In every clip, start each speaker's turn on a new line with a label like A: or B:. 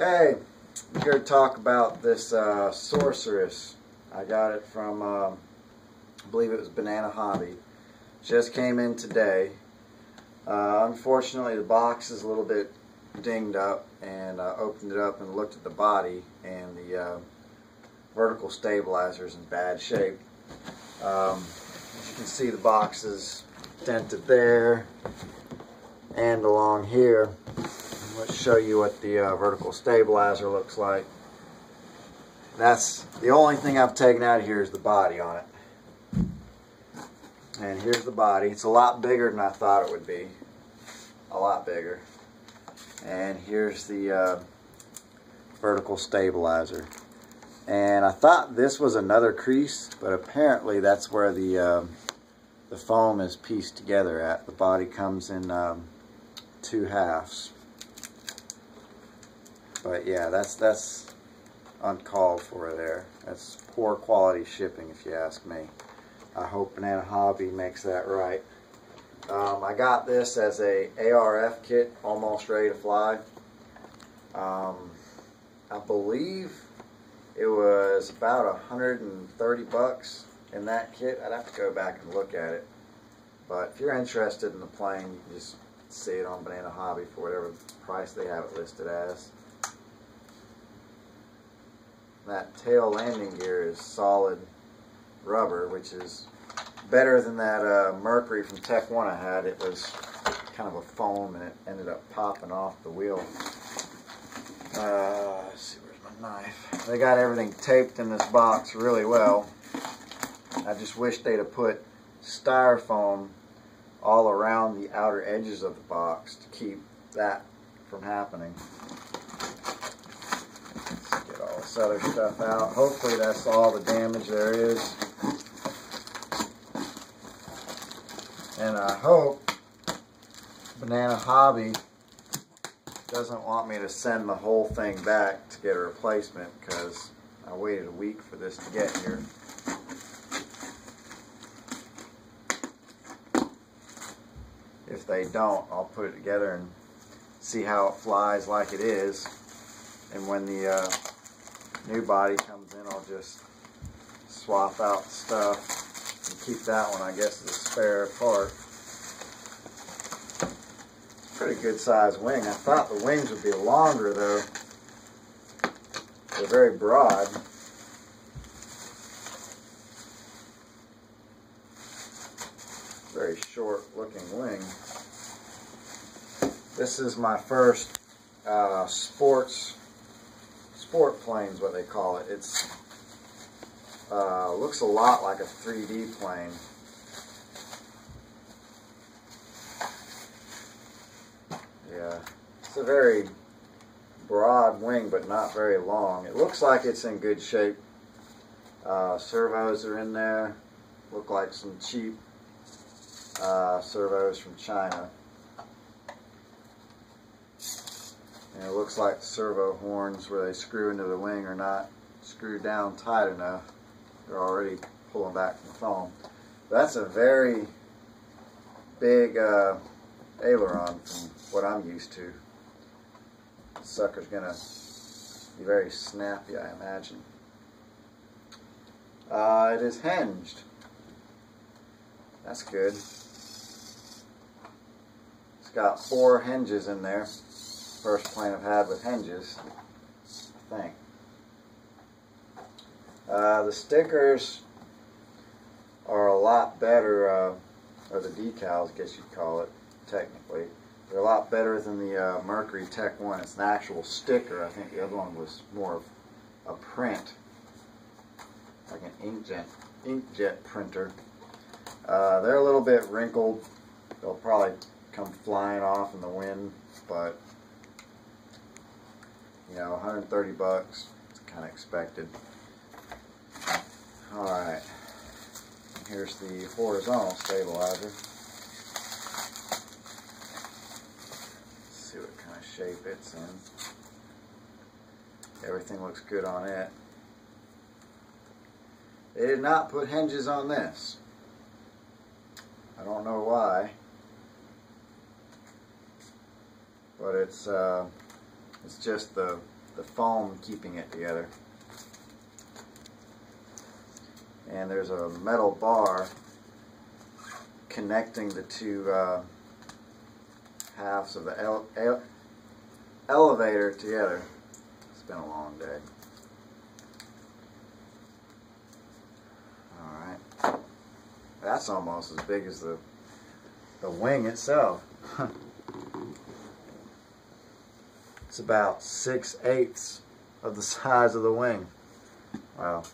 A: Hey, I'm here to talk about this Sorceress. I got it from, I believe it was Banana Hobby. Just came in today. Unfortunately, the box is a little bit dinged up, and I opened it up and looked at the body, and the vertical stabilizer is in bad shape. As you can see, the box is dented there and along here. Let's show you what the vertical stabilizer looks like. That's the only thing I've taken out of here is the body on it. And here's the body. It's a lot bigger than I thought it would be. A lot bigger. And here's the vertical stabilizer. And I thought this was another crease, but apparently that's where the foam is pieced together at. The body comes in two halves. But yeah, that's uncalled for there. That's poor quality shipping, if you ask me. I hope Banana Hobby makes that right. I got this as a ARF kit, almost ready to fly. I believe it was about 130 bucks in that kit. I'd have to go back and look at it. But if you're interested in the plane, you can just see it on Banana Hobby for whatever price they have it listed as. That tail landing gear is solid rubber, which is better than that Mercury from Tech 1 I had. It was kind of a foam, and it ended up popping off the wheel. Let's see, where's my knife? They got everything taped in this box really well. I just wish they'd have put styrofoam all around the outer edges of the box to keep that from happening. Get all this other stuff out. Hopefully that's all the damage there is. And I hope Banana Hobby doesn't want me to send the whole thing back to get a replacement, because I waited a week for this to get here. If they don't, I'll put it together and see how it flies like it is. And when the new body comes in, I'll just swap out the stuff and keep that one, I guess, as a spare part. Pretty good sized wing. I thought the wings would be longer, though. They're very broad. Very short looking wing. This is my first sport plane is what they call it. It's looks a lot like a 3D plane. Yeah, it's a very broad wing, but not very long. It looks like it's in good shape. Servos are in there. Look like some cheap servos from China. And it looks like the servo horns where they screw into the wing are not screwed down tight enough. They're already pulling back from the foam. That's a very big aileron from what I'm used to. The sucker's gonna be very snappy, I imagine. It is hinged. That's good. It's got 4 hinges in there. First plane I've had with hinges, I think. The stickers are a lot better, or the decals, I guess you'd call it, technically. They're a lot better than the Mercury Tech 1. It's an actual sticker. I think the other one was more of a print, like an inkjet printer. They're a little bit wrinkled. They'll probably come flying off in the wind, but you know, 130 bucks, it's kind of expected. Alright, here's the horizontal stabilizer. Let's see what kind of shape it's in. Everything looks good on it. They did not put hinges on this. I don't know why. but it's just the the foam keeping it together. And there's a metal bar connecting the two halves of the elevator together. It's been a long day. Alright. That's almost as big as the wing itself. It's about 6/8 of the size of the wing. Wow.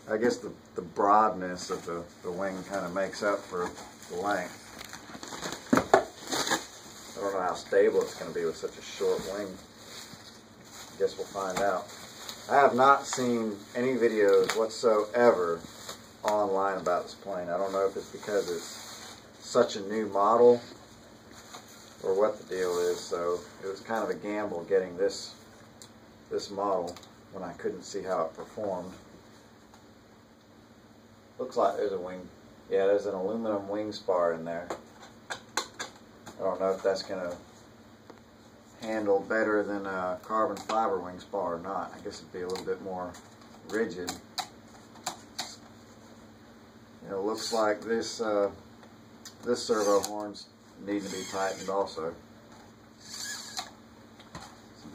A: I guess the broadness of the wing kind of makes up for the length. I don't know how stable it's going to be with such a short wing. I guess we'll find out. I have not seen any videos whatsoever online about this plane. I don't know if it's because it's such a new model or what the deal is, so it was kind of a gamble getting this model when I couldn't see how it performed. Looks like there's a wing. Yeah, there's an aluminum wing spar in there. I don't know if that's going to handle better than a carbon fiber wing spar or not. I guess it'd be a little bit more rigid. You know, looks like this this servo horns need to be tightened also. Some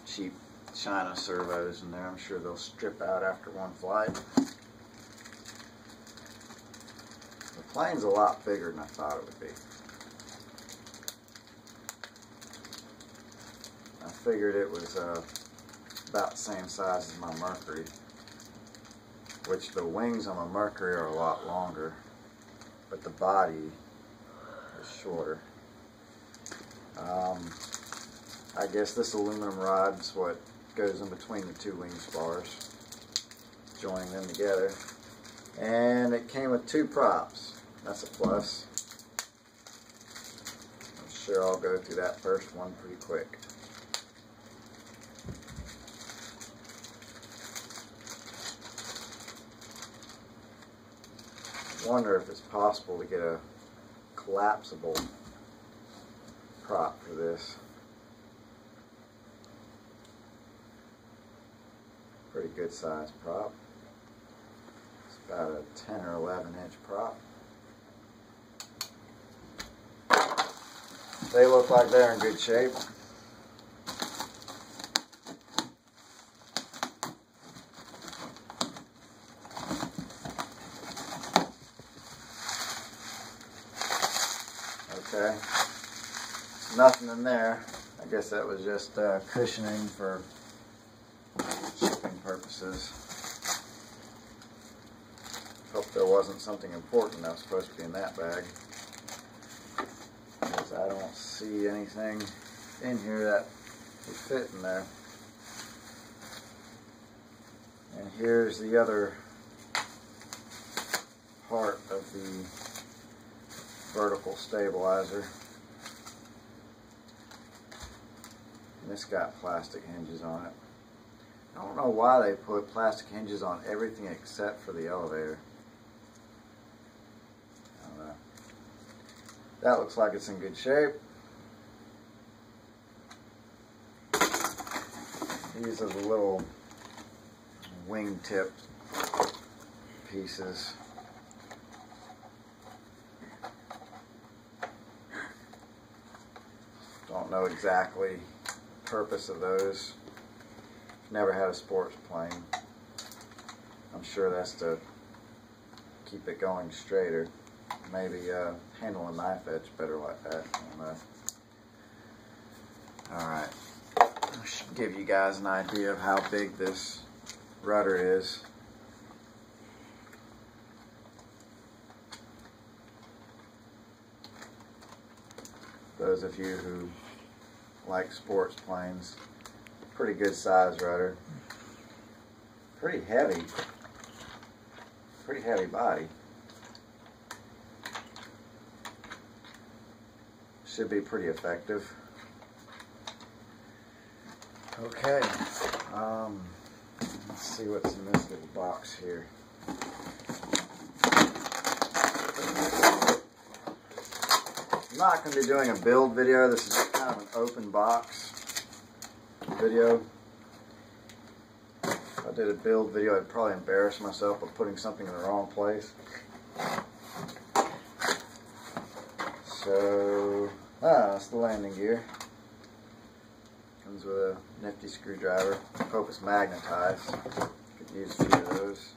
A: cheap China servos in there. I'm sure they'll strip out after one flight. The plane's a lot bigger than I thought it would be. I figured it was about the same size as my Mercury, which the wings on my Mercury are a lot longer, but the body is shorter. I guess this aluminum rod's what goes in between the two wing spars, joining them together. And it came with two props. That's a plus. I'm sure I'll go through that first one pretty quick. I wonder if it's possible to get a collapsible prop for this. Pretty good size prop. It's about a 10 or 11 inch prop. They look like they're in good shape. Okay, nothing in there. I guess that was just cushioning for shipping purposes. Hope there wasn't something important that was supposed to be in that bag, because I don't see anything in here that would fit in there. And here's the other part of the vertical stabilizer. And this got plastic hinges on it. I don't know why they put plastic hinges on everything except for the elevator. I don't know. That looks like it's in good shape. These are the little wingtip pieces. Don't know exactly the purpose of those. Never had a sports plane. I'm sure that's to keep it going straighter. Maybe handle a knife edge better like that. I don't know. Alright. I should give you guys an idea of how big this rudder is. Those of you who like sports planes, pretty good size rudder. Pretty heavy body. Should be pretty effective. Okay, let's see what's in this little box here. I'm not going to be doing a build video. This is kind of an open box video. I did a build video, I'd probably embarrass myself by putting something in the wrong place. So, that's the landing gear. Comes with a nifty screwdriver. Hope it's magnetized. Could use a few of those.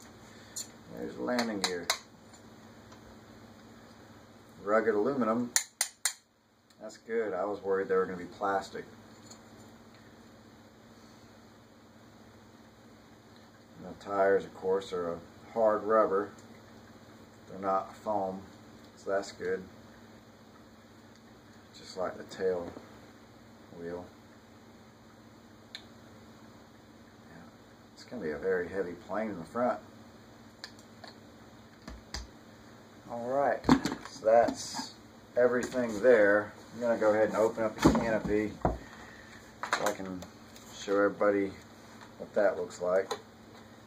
A: There's the landing gear. Rugged aluminum. That's good. I was worried they were going to be plastic. And the tires, of course, are a hard rubber. They're not foam, so that's good. Just like the tail wheel. Yeah. It's going to be a very heavy plane in the front. Alright, so that's everything there. I'm going to go ahead and open up the canopy so I can show everybody what that looks like.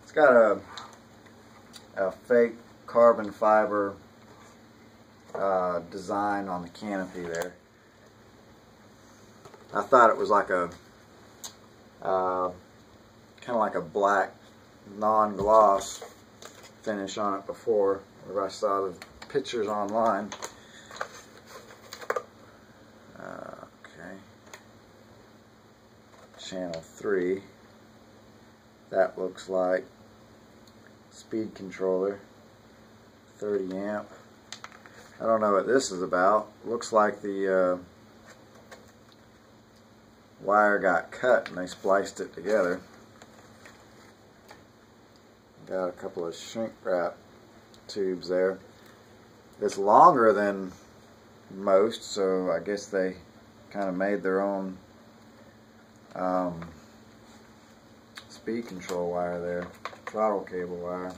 A: It's got a fake carbon fiber design on the canopy there. I thought it was like a kind of like a black non-gloss finish on it before, whenever I saw the pictures online. Okay, channel 3. That looks like speed controller, 30 amp. I don't know what this is about. Looks like the wire got cut and they spliced it together. Got a couple of shrink wrap tubes there. It's longer than most, so I guess they kind of made their own speed control wire there, throttle cable wire.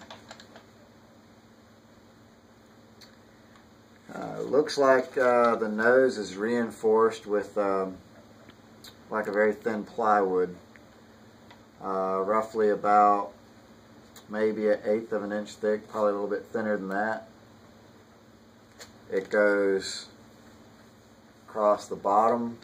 A: Looks like the nose is reinforced with like a very thin plywood, roughly about maybe 1/8 of an inch thick, probably a little bit thinner than that. It goes across the bottom